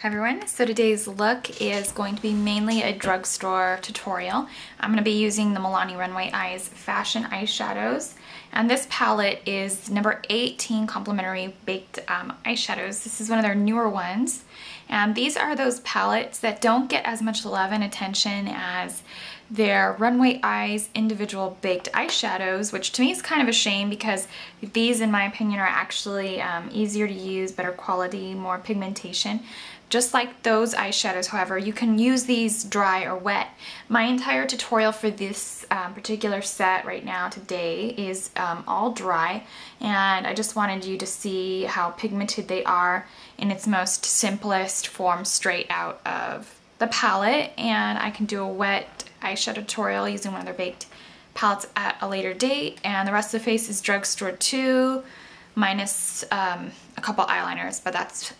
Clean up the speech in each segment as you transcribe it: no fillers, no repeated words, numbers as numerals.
Hi everyone, so today's look is going to be mainly a drugstore tutorial. I'm going to be using the Milani Runway Eyes Fashion Eyeshadows, and this palette is number 18 Complementary Baked Eyeshadows. This is one of their newer ones, and these are those palettes that don't get as much love and attention as their Runway Eyes individual baked eyeshadows, which to me is kind of a shame because these, in my opinion, are actually easier to use, better quality, more pigmentation. Just like those eyeshadows, however, you can use these dry or wet. My entire tutorial for this particular set right now today is all dry, and I just wanted you to see how pigmented they are in its most simplest form straight out of the palette. And I can do a wet eyeshadow tutorial using one of their baked palettes at a later date, and the rest of the face is drugstore 2 minus a couple eyeliners, but that's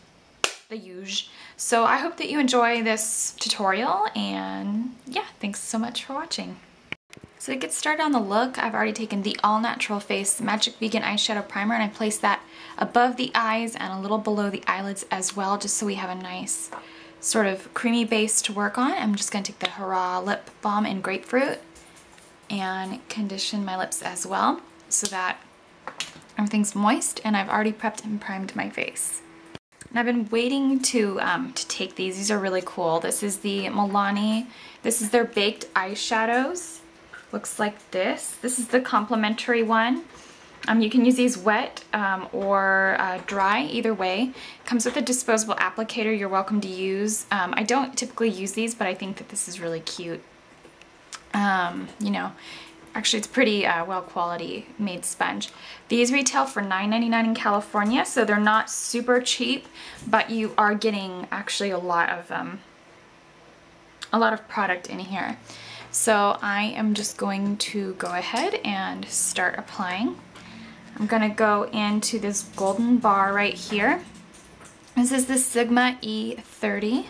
the usual. So I hope that you enjoy this tutorial, and yeah, thanks so much for watching. So to get started on the look, I've already taken the All Natural Face Magic Vegan Eyeshadow Primer, and I placed that above the eyes and a little below the eyelids as well, just so we have a nice sort of creamy base to work on. I'm just going to take the Hurraw Lip Balm in Grapefruit and condition my lips as well so that everything's moist, and I've already prepped and primed my face. And I've been waiting to take these. These are really cool. This is the Milani. This is their baked eyeshadows. Looks like this. This is the Complementary one. You can use these wet or dry, either way. Comes with a disposable applicator you're welcome to use. I don't typically use these, but I think that this is really cute. You know, actually it's pretty well quality made sponge. These retail for $9.99 in California, so they're not super cheap, but you are getting actually a lot of product in here. So I am just going to go ahead and start applying. I'm gonna go into this golden bar right here. This is the Sigma E30,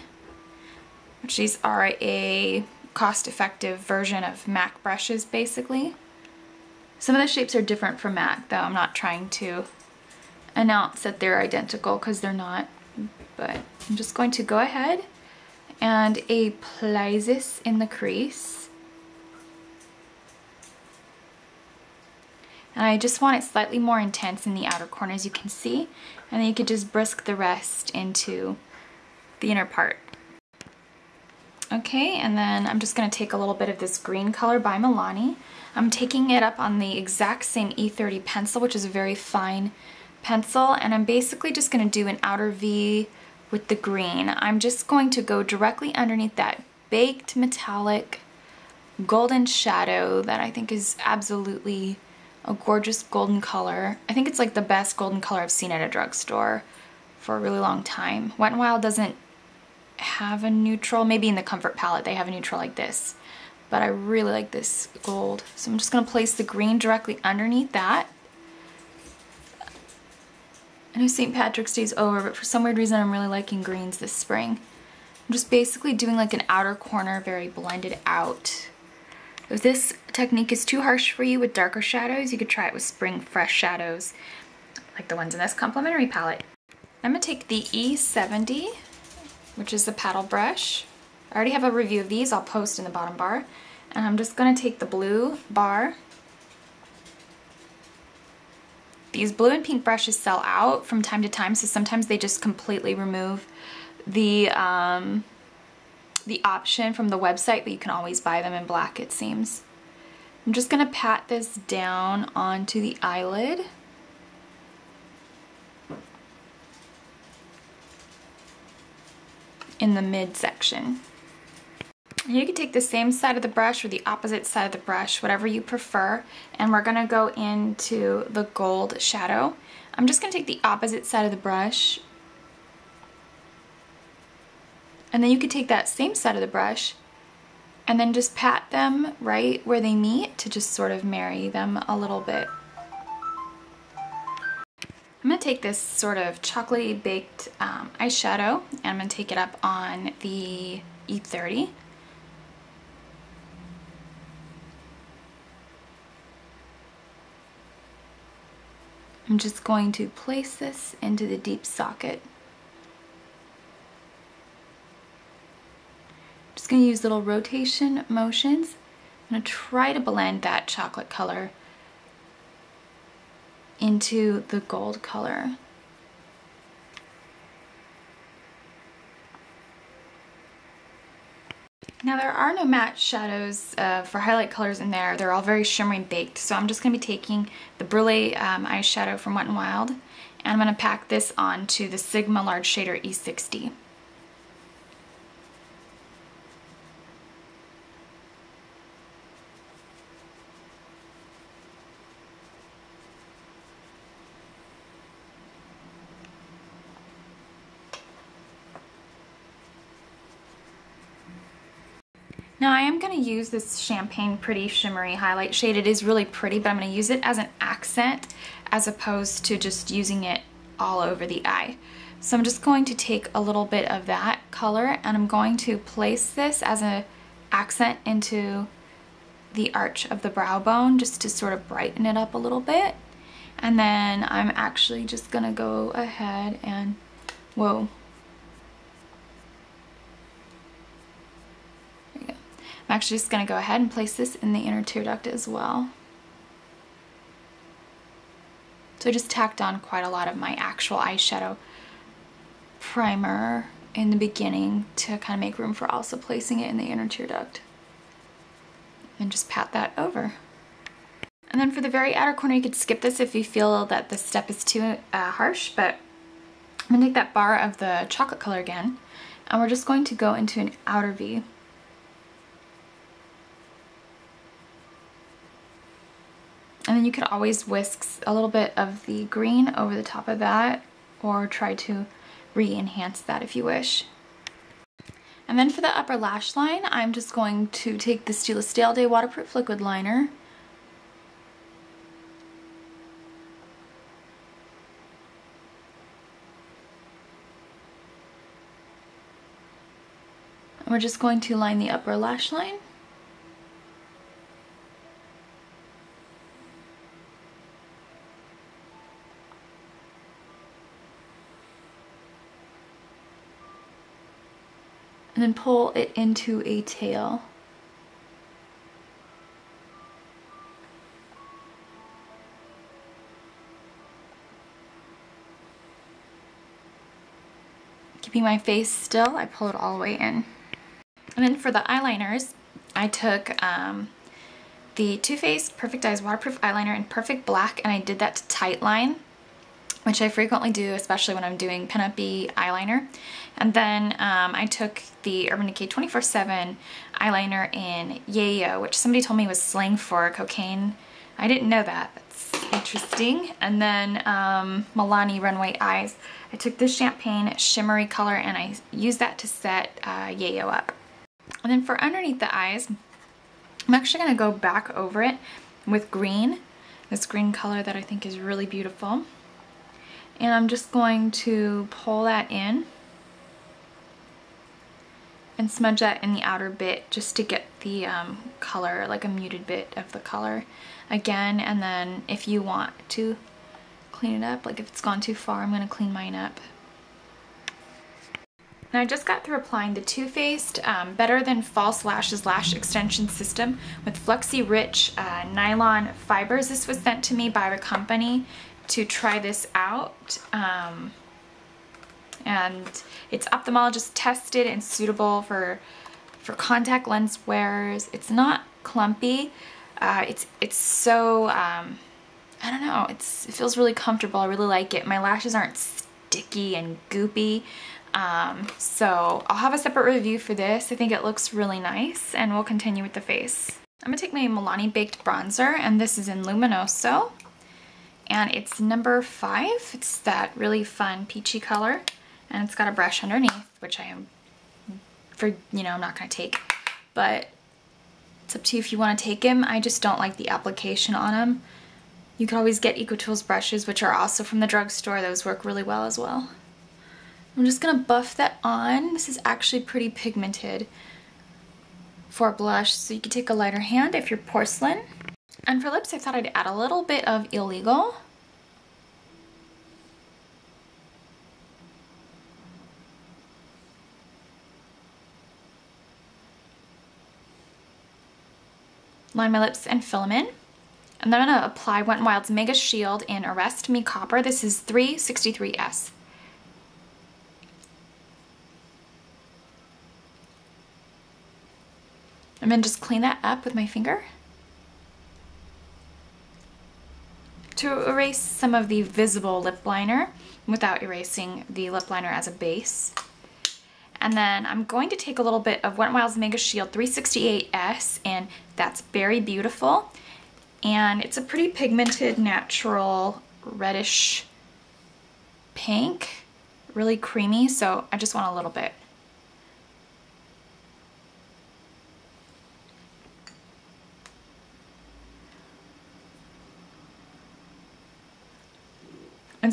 which these are a cost-effective version of MAC brushes, basically. Some of the shapes are different from MAC, though I'm not trying to announce that they're identical because they're not, but I'm just going to go ahead and apply this in the crease. And I just want it slightly more intense in the outer corners, you can see, and then you could just brisk the rest into the inner part. Okay, and then I'm just going to take a little bit of this green color by Milani. I'm taking it up on the exact same E30 pencil, which is a very fine pencil, and I'm basically just going to do an outer V with the green. I'm just going to go directly underneath that baked metallic golden shadow that I think is absolutely a gorgeous golden color. I think it's like the best golden color I've seen at a drugstore for a really long time. Wet n Wild doesn't have a neutral. Maybe in the Comfort palette they have a neutral like this, but I really like this gold. So I'm just going to place the green directly underneath that. I know St. Patrick's Day's over, but for some weird reason I'm really liking greens this spring. I'm just basically doing like an outer corner, very blended out. If this technique is too harsh for you with darker shadows, you could try it with Spring Fresh shadows, like the ones in this Complementary palette. I'm going to take the E70, which is the paddle brush. I already have a review of these, I'll post in the bottom bar. And I'm just going to take the blue bar. These blue and pink brushes sell out from time to time, so sometimes they just completely remove the option from the website, but you can always buy them in black, it seems. I'm just going to pat this down onto the eyelid. In the midsection. You can take the same side of the brush or the opposite side of the brush, whatever you prefer, and we're going to go into the gold shadow. I'm just going to take the opposite side of the brush, and then you could take that same side of the brush and then just pat them right where they meet to just sort of marry them a little bit. I'm going to take this sort of chocolatey baked eyeshadow, and I'm going to take it up on the E30. I'm just going to place this into the deep socket. going to use little rotation motions. I'm going to try to blend that chocolate color into the gold color. Now there are no matte shadows for highlight colors in there. They're all very shimmery baked. So I'm just going to be taking the Brulee eyeshadow from Wet n Wild, and I'm going to pack this onto the Sigma Large Shader E60. Now I am going to use this Champagne Pretty Shimmery Highlight shade. It is really pretty, but I'm going to use it as an accent as opposed to just using it all over the eye. So I'm just going to take a little bit of that color and I'm going to place this as an accent into the arch of the brow bone just to sort of brighten it up a little bit. And then I'm actually just going to go ahead and, whoa. I'm actually just going to go ahead and place this in the inner tear duct as well. So I just tacked on quite a lot of my actual eyeshadow primer in the beginning to kind of make room for also placing it in the inner tear duct. And just pat that over. And then for the very outer corner, you could skip this if you feel that this step is too harsh, but I'm going to take that bar of the chocolate color again, and we're just going to go into an outer V. And then you could always whisk a little bit of the green over the top of that, or try to re-enhance that if you wish. And then for the upper lash line, I'm just going to take the Stila Stale Day Waterproof Liquid Liner. And we're just going to line the upper lash line. And then pull it into a tail. Keeping my face still, I pull it all the way in. And then for the eyeliners, I took the Too Faced Perfect Eyes Waterproof Eyeliner in Perfect Black, and I did that to tight line, which I frequently do, especially when I'm doing pinup-y eyeliner. And then I took the Urban Decay 24/7 eyeliner in Yeyo, which somebody told me was slang for cocaine. I didn't know that. That's interesting. And then Milani Runway Eyes. I took this champagne shimmery color and I used that to set Yeyo up. And then for underneath the eyes, I'm actually going to go back over it with green. This green color that I think is really beautiful. And I'm just going to pull that in and smudge that in the outer bit just to get the color, like a muted bit of the color again. And then if you want to clean it up, like if it's gone too far, I'm going to clean mine up. And I just got through applying the Too Faced Better Than False Lashes Lash Extension System with Flexi Rich Nylon Fibers. This was sent to me by the company to try this out, and it's ophthalmologist tested and suitable for contact lens wearers. It's not clumpy. It's so I don't know. It feels really comfortable. I really like it. My lashes aren't sticky and goopy. So I'll have a separate review for this. I think it looks really nice, and we'll continue with the face. I'm gonna take my Milani Baked Bronzer, and this is in Luminoso. And it's number 5. It's that really fun peachy color, and it's got a brush underneath, which I am, I'm not gonna take, but it's up to you if you want to take him. I just don't like the application on him. You can always get EcoTools brushes, which are also from the drugstore. Those work really well as well. I'm just gonna buff that on. This is actually pretty pigmented for a blush, so you can take a lighter hand if you're porcelain. And for lips, I thought I'd add a little bit of Illegal. line my lips and fill them in. And then I'm going to apply Wet n Wild's Megashield in Arrest Me Copper. This is 363S. I'm going to just clean that up with my finger to erase some of the visible lip liner without erasing the lip liner as a base. And then I'm going to take a little bit of Wet n Wild's Megashield 368S, and that's Berry Beautiful. And it's a pretty pigmented, natural, reddish pink, really creamy, so I just want a little bit.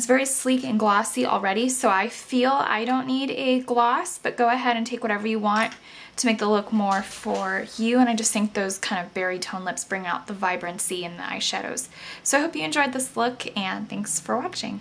It's very sleek and glossy already, so I feel I don't need a gloss, but go ahead and take whatever you want to make the look more for you. And I just think those kind of berry tone lips bring out the vibrancy in the eyeshadows. So I hope you enjoyed this look, and thanks for watching.